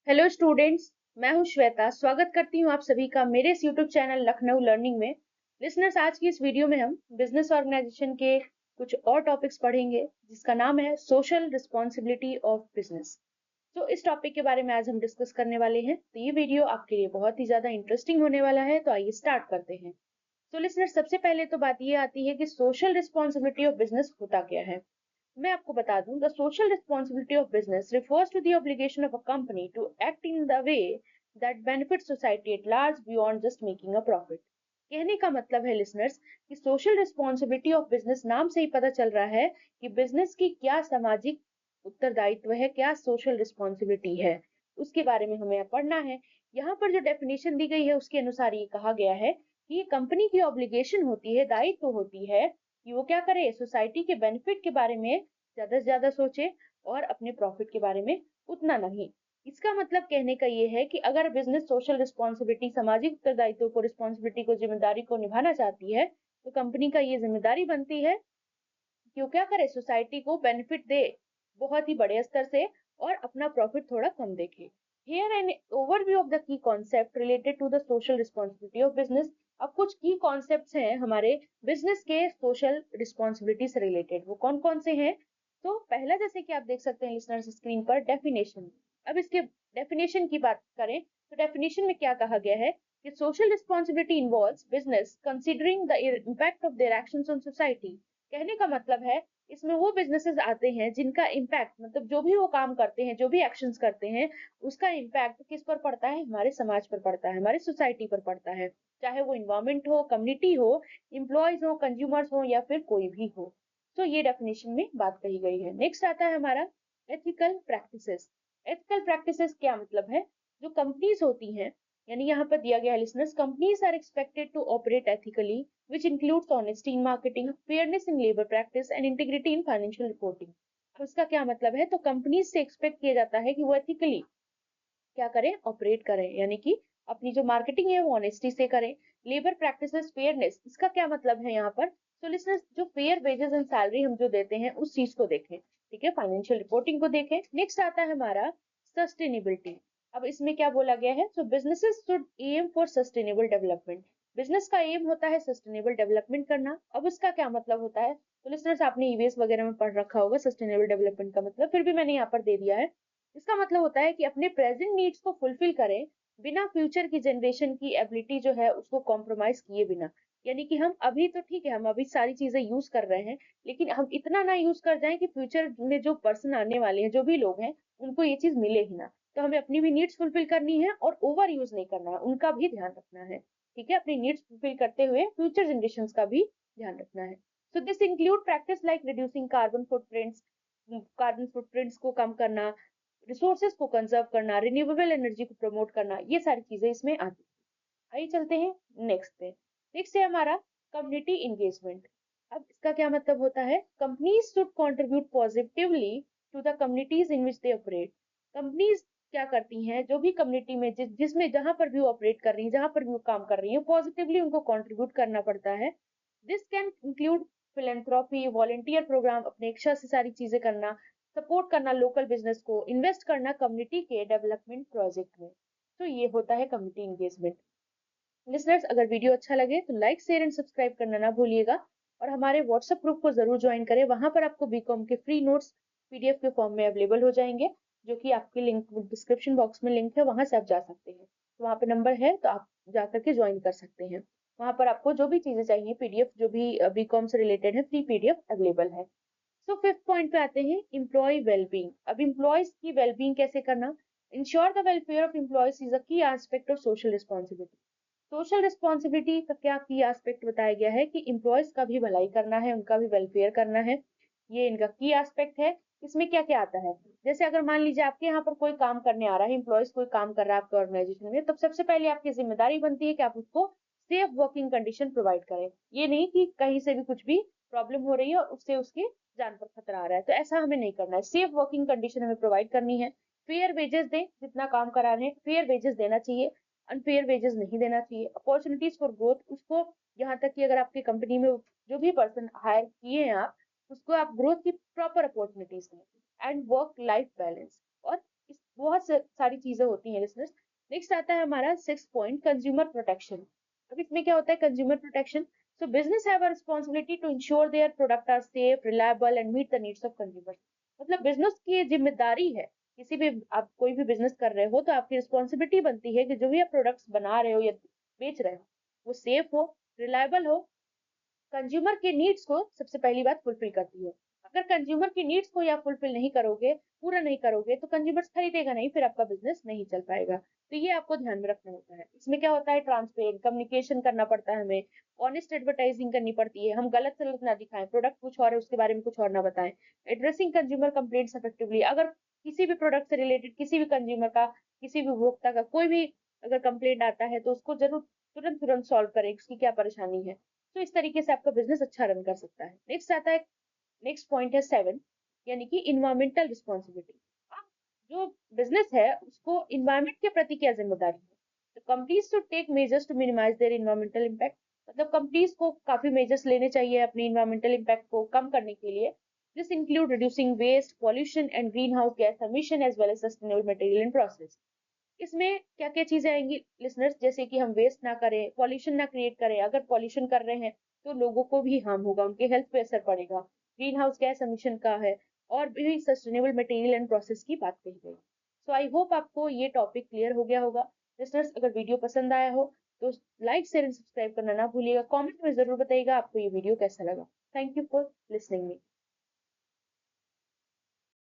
Hello students. मैं हूं श्वेता। स्वागत करती हूं आप सभी का मेरे इस यूट्यूब चैनल लखनऊ लर्निंग में। लिसनर्स, आज की इस वीडियो में हम बिजनेस ऑर्गेनाइजेशन के कुछ और टॉपिक्स पढ़ेंगे जिसका नाम है सोशल रिस्पॉन्सिबिलिटी ऑफ बिजनेस। तो इस टॉपिक के बारे में आज हम डिस्कस करने वाले हैं। तो ये वीडियो आपके लिए बहुत ही ज्यादा इंटरेस्टिंग होने वाला है। तो आइए स्टार्ट करते हैं। तो लिसनर्स, सबसे पहले तो बात ये आती है कि सोशल रिस्पॉन्सिबिलिटी ऑफ बिजनेस होता क्या है। मैं आपको बता दूं, the social responsibility of business refers to the obligation of a company to act in the way that benefit society at large beyond just making a profit. कहने का मतलब है लिसनर्स कि सोशल रिस्पॉन्सिबिलिटी ऑफ बिजनेस नाम से ही पता चल रहा है कि बिजनेस की क्या सामाजिक उत्तरदायित्व है, क्या सोशल रिस्पॉन्सिबिलिटी है, उसके बारे में हमें पढ़ना है। यहाँ पर जो डेफिनेशन दी गई है उसके अनुसार ये कहा गया है कि ये कंपनी की ऑब्लिगेशन होती है, दायित्व होती है कि वो क्या करे, सोसाइटी के बेनिफिट के बारे में ज्यादा से ज्यादा सोचे और अपने प्रॉफिट के बारे में उतना नहीं। इसका मतलब कहने का ये है कि अगर बिजनेस सोशल रिस्पॉन्सिबिलिटी, सामाजिक उत्तरदायित्व को, रिस्पॉन्सिबिलिटी को, जिम्मेदारी को निभाना चाहती है तो कंपनी का ये जिम्मेदारी बनती है कि वो क्या करे, सोसाइटी को बेनिफिट दे बहुत ही बड़े स्तर से और अपना प्रॉफिट थोड़ा कम देखे। Here an overview of the key concept related to the social responsibility of business. अब कुछ की कॉन्सेप्ट्स हैं हमारे बिजनेस के सोशल रिस्पॉन्सिबिलिटी से रिलेटेड। वो कौन कौन से हैं? तो पहला, जैसे कि आप देख सकते हैं लिसनर्स स्क्रीन पर, डेफिनेशन। अब इसके डेफिनेशन की बात करें तो डेफिनेशन में क्या कहा गया है कि social responsibility involves business considering the impact of their actions on society. कहने का मतलब है इसमें वो बिजनेसेस आते हैं जिनका इम्पैक्ट, मतलब जो भी वो काम करते हैं, जो भी एक्शंस करते हैं, उसका इम्पैक्ट किस पर पड़ता है? हमारे समाज पर पड़ता है, हमारी सोसाइटी पर पड़ता है। चाहे वो इन्वायरमेंट हो, कम्युनिटी हो, इम्प्लॉयज हो, कंज्यूमर्स हो या फिर कोई भी हो। तो ये डेफिनेशन में बात कही गई है। नेक्स्ट आता है हमारा एथिकल प्रैक्टिसेस। एथिकल प्रैक्टिसेस क्या मतलब है? जो कंपनीज होती हैं, यानी यहाँ पर दिया गया है listeners, companies are expected to operate ethically which includes honesty in marketing, fairness in labor practice and integrity in financial reporting। अब इसका क्या मतलब है? तो कंपनीज से एक्सपेक्ट किया जाता है कि वो एथिकली क्या करें, ऑपरेट करें, यानी कि अपनी जो मार्केटिंग है वो ऑनेस्टी से करें। लेबर प्रैक्टिसेस, फेयरनेस, इसका क्या मतलब है यहाँ पर? तो लिसनर्स, जो फेयर वेजेस एंड सैलरी हम जो देते हैं उस चीज को देखें, ठीक है, फाइनेंशियल रिपोर्टिंग को देखें। नेक्स्ट आता है हमारा सस्टेनेबिलिटी। अब इसमें क्या बोला गया है? So businesses should aim for sustainable development. Business का एम होता है सस्टेनेबल डेवलपमेंट करना। अब इसका क्या मतलब होता है? तो लिसनर्स, आपने ईवीएस वगैरह में पढ़ रखा होगा सस्टेनेबल डेवलपमेंट का मतलब, फिर भी मैंने यहाँ पर दे दिया है। इसका मतलब होता है कि अपने प्रेजेंट नीड्स को फुलफिल करें बिना फ्यूचर की जनरेशन की एबिलिटी जो है उसको कॉम्प्रोमाइज किए बिना। यानी कि हम अभी तो ठीक है, हम अभी सारी चीजें यूज कर रहे हैं, लेकिन हम इतना ना यूज कर जाएं कि फ्यूचर में जो पर्सन आने वाले हैं, जो भी लोग हैं, उनको ये चीज मिले ही ना। तो हमें अपनी भी नीड्स फुलफिल करनी है और ओवर यूज नहीं करना है, उनका भी ध्यान रखना है। ठीक है, अपनी नीड्स फुलफिल करते हुए फ्यूचर जनरेशन का भी ध्यान रखना है। So this include practice like reducing carbon footprints को कम करना, रिसोर्सेज को कंजर्व करना, रिन्यूएबल एनर्जी को प्रमोट करना, ये सारी चीजें इसमें आती हैं। आइए चलते हैं नेक्स्ट पे। नेक्स्ट है हमारा कम्युनिटी इंगेजमेंट। अब इसका क्या मतलब होता है? Companies should contribute positively to the communities in which they operate. Companies क्या करती हैं, जो भी कम्युनिटी में जिसमें जहां पर भी वो ऑपरेट कर रही है, जहां पर भी वो काम कर रही है, पॉजिटिवली उनको कंट्रीब्यूट करना पड़ता है। This can include philanthropy, volunteer program, अपने इच्छा से सारी चीजें करना, सपोर्ट करना लोकल बिजनेस को, इन्वेस्ट करना कम्युनिटी के डेवलपमेंट प्रोजेक्ट में। तो ये होता है कम्युनिटी इंगेजमेंट। लिसनर्स, अगर वीडियो अच्छा लगे तो लाइक, शेयर एंड सब्सक्राइब करना ना भूलिएगा और हमारे व्हाट्सएप ग्रुप को जरूर ज्वाइन करें। वहां पर आपको बीकॉम के फ्री नोट्स पीडीएफ के फॉर्म में अवेलेबल हो जाएंगे, जो कि आपके लिंक डिस्क्रिप्शन बॉक्स में लिंक है, वहां से आप जा सकते हैं। तो वहां पे नंबर है, तो आप जा करके ज्वाइन कर सकते हैं। वहां पर आपको जो भी चीजें चाहिए, पीडीएफ जो भी बीकॉम से रिलेटेड है, फ्री पीडीएफ अवेलेबल है। सो फिफ्थ पॉइंट पे आते हैं, एम्प्लॉय वेलबींग। अब एम्प्लॉयज की वेलबींग कैसे करना? Ensure the welfare of employees is a key aspect of social responsibility. Social responsibility का क्या की एस्पेक्ट बताया गया है कि एम्प्लॉयज का भी भलाई करना है, उनका भी वेलफेयर करना है, ये इनका की एस्पेक्ट है। इसमें क्या क्या आता है? जैसे अगर मान लीजिए आपके यहाँ पर कोई काम करने आ रहा है, एम्प्लॉयज कोई काम कर रहा है आपके ऑर्गेनाइजेशन में, तब सबसे पहले आपकी जिम्मेदारी बनती है कि आप उसको सेफ वर्किंग कंडीशन प्रोवाइड करें। ये नहीं कि कहीं से भी कुछ भी प्रॉब्लम हो रही है और उससे उसकी जान पर खतरा आ रहा है, तो ऐसा हमें नहीं करना है। सेफ वर्किंग कंडीशन हमें प्रोवाइड करनी है। फेयर वेजेस दें, जितना काम करा रहे हैं फेयर वेजेस देना चाहिए, अनफेयर वेजेस नहीं देना चाहिए। अपॉर्चुनिटीज फॉर ग्रोथ, उसको यहाँ तक कि अगर आपकी कंपनी में जो भी पर्सन हायर किए हैं आप, उसको आप ग्रोथ की प्रॉपर अपॉर्चुनिटीज दें। एंड वर्क लाइफ बैलेंस, और बहुत सारी चीजें होती हैं लिसनर्स। नेक्स्ट आता है हमारा 6 पॉइंट, कंज्यूमर प्रोटेक्शन। अब इसमें क्या होता है consumer protection? So business have a responsibility to ensure their product are safe, reliable and meet the needs of consumers. मतलब बिजनेस की ये जिम्मेदारी है, किसी भी आप कोई भी बिजनेस कर रहे हो तो आपकी रिस्पॉन्सिबिलिटी बनती है कि जो भी आप प्रोडक्ट्स बना रहे हो या बेच रहे हो वो सेफ हो, रिलायबल हो, कंज्यूमर के नीड्स को सबसे पहली बात फुलफिल करती है। अगर कंज्यूमर की नीड्स को या फुलफिल नहीं करोगे, पूरा नहीं करोगे, तो कंज्यूमर खरीदेगा नहीं, फिर आपका बिजनेस नहीं चल पाएगा। तो ये आपको ध्यान में रखना होता है। इसमें क्या होता है, ट्रांसपेरेंट कम्युनिकेशन करना पड़ता है हमें, ऑनेस्ट एडवर्टाइजिंग करनी पड़ती है, हम गलत सलत ना दिखाएं, प्रोडक्ट कुछ और है उसके बारे में कुछ और ना बताएं। एड्रेसिंग कंज्यूमर कंप्लेंट्स इफेक्टिवली, अगर किसी भी प्रोडक्ट से रिलेटेड किसी भी कंज्यूमर का, किसी भी उपभोक्ता का कोई भी अगर कंप्लेंट आता है तो उसको जरूर तुरंत तुरंत सॉल्व करें, उसकी क्या परेशानी है। तो इस तरीके से आपका बिजनेस अच्छा रन कर सकता है। नेक्स्ट आता है, नेक्स्ट पॉइंट है 7, यानी कि इन्वायरमेंटल रिस्पॉन्सिबिलिटी। जो बिजनेस है उसको इन्वायरमेंट के प्रति क्या जिम्मेदारी है? तो companies to take measures to minimise their environmental impact. मतलब कंपनीज को काफी मेजर्स लेने चाहिए अपने इन्वायरमेंटल इम्पैक्ट को कम करने के लिए। This include reducing waste, pollution and greenhouse gas emission as well as sustainable material and process. इसमें क्या क्या चीजें आएंगी लिसनर्स, जैसे कि हम वेस्ट ना करें, पॉल्यूशन ना क्रिएट करें, अगर पॉल्यूशन कर रहे हैं तो लोगों को भी हार्म होगा, उनके हेल्थ पे असर पड़ेगा, ग्रीन हाउस गैस एमिशन का है, और भी सस्टेनेबल मटेरियल एंड प्रोसेस की बात कही गई। सो आई होप आपको ये टॉपिक क्लियर हो गया होगा। लिसनर्स अगर वीडियो पसंद आया हो तो लाइक शेयर एंड सब्सक्राइब करना ना भूलिएगा। कमेंट में जरूर बताइएगा आपको ये वीडियो कैसा लगा। Thank you for listening me.